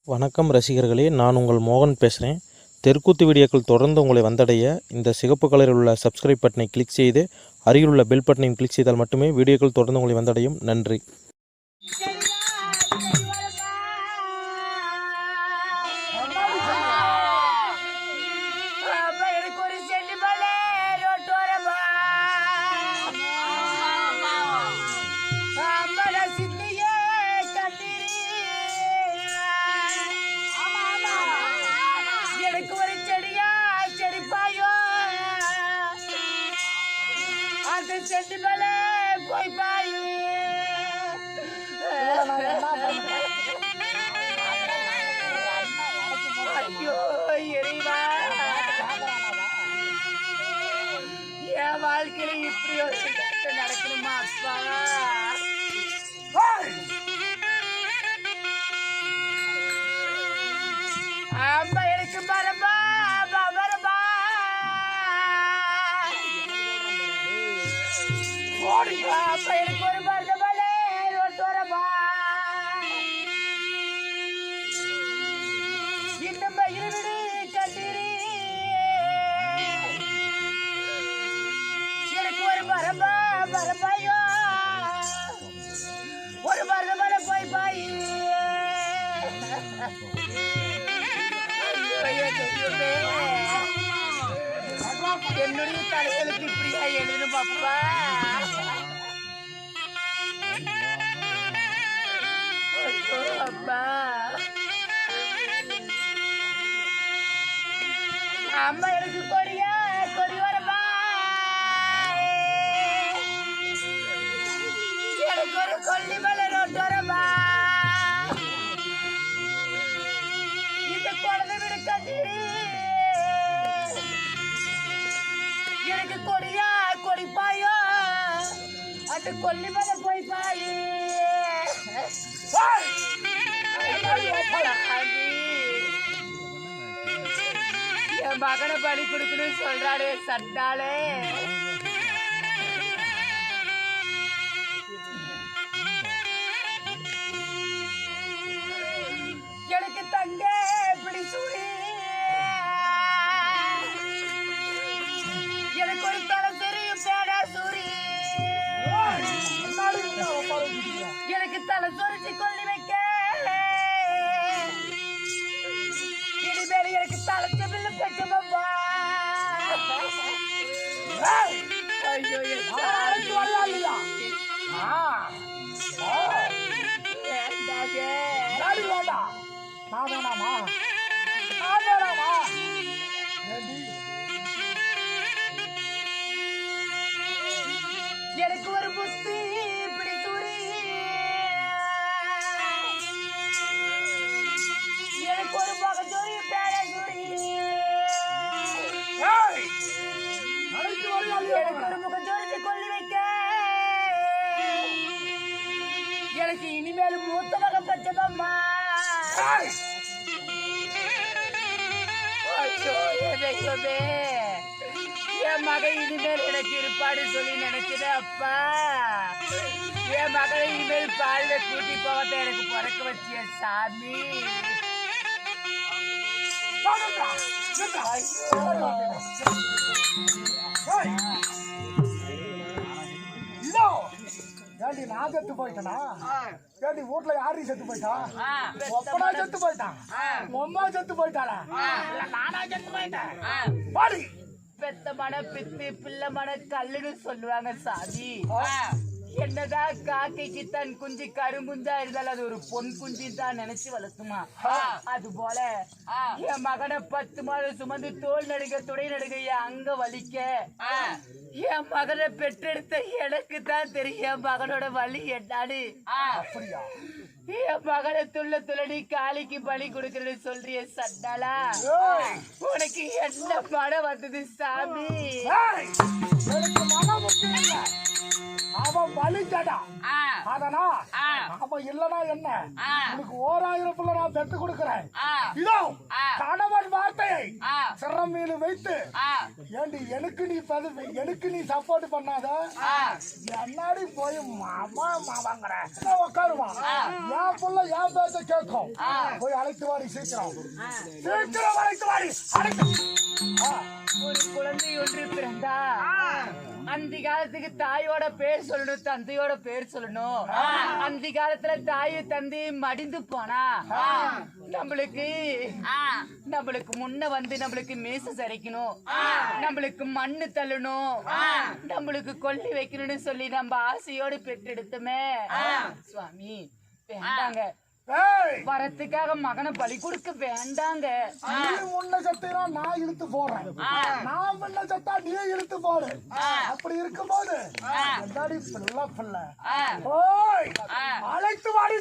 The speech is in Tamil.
வணக்கம் ரசிகர்களே, நான் உங்கள் மோகன் பேசுகிறேன். தெருக்கூத்து வீடியோக்கள் தொடர்ந்து உங்களை வந்தடைய இந்த சிகப்பு கலரில் உள்ள சப்ஸ்கிரைப் பட்டனை கிளிக் செய்து அருகில் உள்ள பெல் பட்டனையும் கிளிக் செய்தால் மட்டுமே வீடியோக்கள் தொடர்ந்து உங்களை வந்தடையும். நன்றி. செட்டி மேலே போய் பாயு ஐயோ இறைவா, என் வாழ்க்கையில இப்படி ஒரு நடக்கணுமா அப்பா? அம்மா எனக்கு மரபா மரபா அப்ப எனக்கு ஒரு மரபலே ஒட்டுறப்பா. இன்னும் இருவிடு கட்டிரி எனக்கு ஒரு மரபா மரபாயோ ஒரு மரபல போய் பாயு என்னுடைய தலைகளுக்கு இப்படியா எழுதணும் அப்பா? அப்பா அம்மா எனக்கு கொடி வரப்பா, எனக்கு ஒரு கொல்லி மலை ரோட்டு வரப்பா. இந்த குழந்தை வீடு கட்டிரு எனக்கு கொடி பாயோ அந்த கொல்லி மலை போய் பாயு. என் மகனை பலி கொடுக்கணும்னு சொல்றாரு சட்டாலே. எனக்கு தங்க இப்படி சூடி எனக்கு ஒரு தலை தெரியும் பேடா சூரி எனக்கு தலை சொரிச்சு கொல்லி வைக்க இனிமேல் எனக்கு தலை செவில பெற்றப்பா. ஐயோ எனக்கு ஒரு புத்தி இப்படி சூரி எனக்கு ஒரு பகஜோரி பேர சூரி எனக்கு ஒரு முகஜோரி கொல்லி வைக்க எனக்கு இனிமேல் மூத்த மக பச்சம்மா. என் மக இனிமேல் எனக்கு இருப்பாடு சொல்லி நினைச்சது அப்பா. என் மகளை இனிமேல் பாலில கூட்டி போவத எனக்கு பிறக்க வச்சிய சாமி. நான் செத்து போயிட்டேனா? வீட்டுல யாரு செத்து போயிட்டா? ஒப்பனா செத்து போயிட்டான், உம்மா செத்து போயிட்டாளா? நானா செத்து போயிட்டேன். பெத்த மன பித்து பிள்ளை மன கல்லுன்னு சொல்லுவாங்க சாமி. என்னதான் காக்கைக்கு தன் குஞ்சு கருங்குஞ்சா இருந்தாலும் அது ஒரு பொன் குஞ்சு தான் நினைச்சு வளர்த்துமா. அது போல என் மகனை 10 மாதம் சுமந்து தோல் நடுங்க துடை நடுங்க என் அங்க வலிக்க என் மகனை பெற்றெடுத்த எனக்கு தான் தெரியும் என் மகனோட வலி என்னான்னு. என் மகனை துள்ளி காளிக்கு பலி கொடுக்கறன்னு சொல்றிய சண்டாலா, உனக்கு என்ன மனம் வந்தது சாமி? அவன் வலி ஜடா அதனா அவன் இல்லனா என்ன உனக்கு 1000 பிள்ளை நான் பெற்று கொடுக்கிறேன். இதோ கணவன் வார்த்தையை சிறமீது வைத்து ஏண்டி எனக்கு நீ சப்போர்ட் பண்ணாத என்னாடி போய் மாமா வாங்குற உட்காருவான். என் புள்ள என் பேச்ச கேட்கும். போய் அழைத்து வாடி சீக்கிரம் அழைத்து வாடி ஒரு குழந்தை ஒன்று பிறந்தா அந்த காலத்துக்கு தாயோட பேர் சொல்லணும், தந்தையோட பேர் சொல்லணும். அந்த காலத்துல தாய் தந்தை மடிந்து போனா நம்மளுக்கு முன்ன வந்து நம்மளுக்கு மீச சரிக்கணும், நம்மளுக்கு மண்ணு தள்ளணும், நம்மளுக்கு கொல்லி வைக்கணும்னு சொல்லி நம்ம ஆசையோடு பெற்றெடுத்துமே சுவாமி வேண்டாங்க. வரத்துக்காக மகனை பலி கொடுக்க வேண்டாங்க. நீ முன்ன சத்தினா நான் இழுத்து போறேன், நான் முன்ன சத்தா நீ இழுத்து போடு. அப்படி இருக்கும்போது பிள்ளை அழைத்து வாடி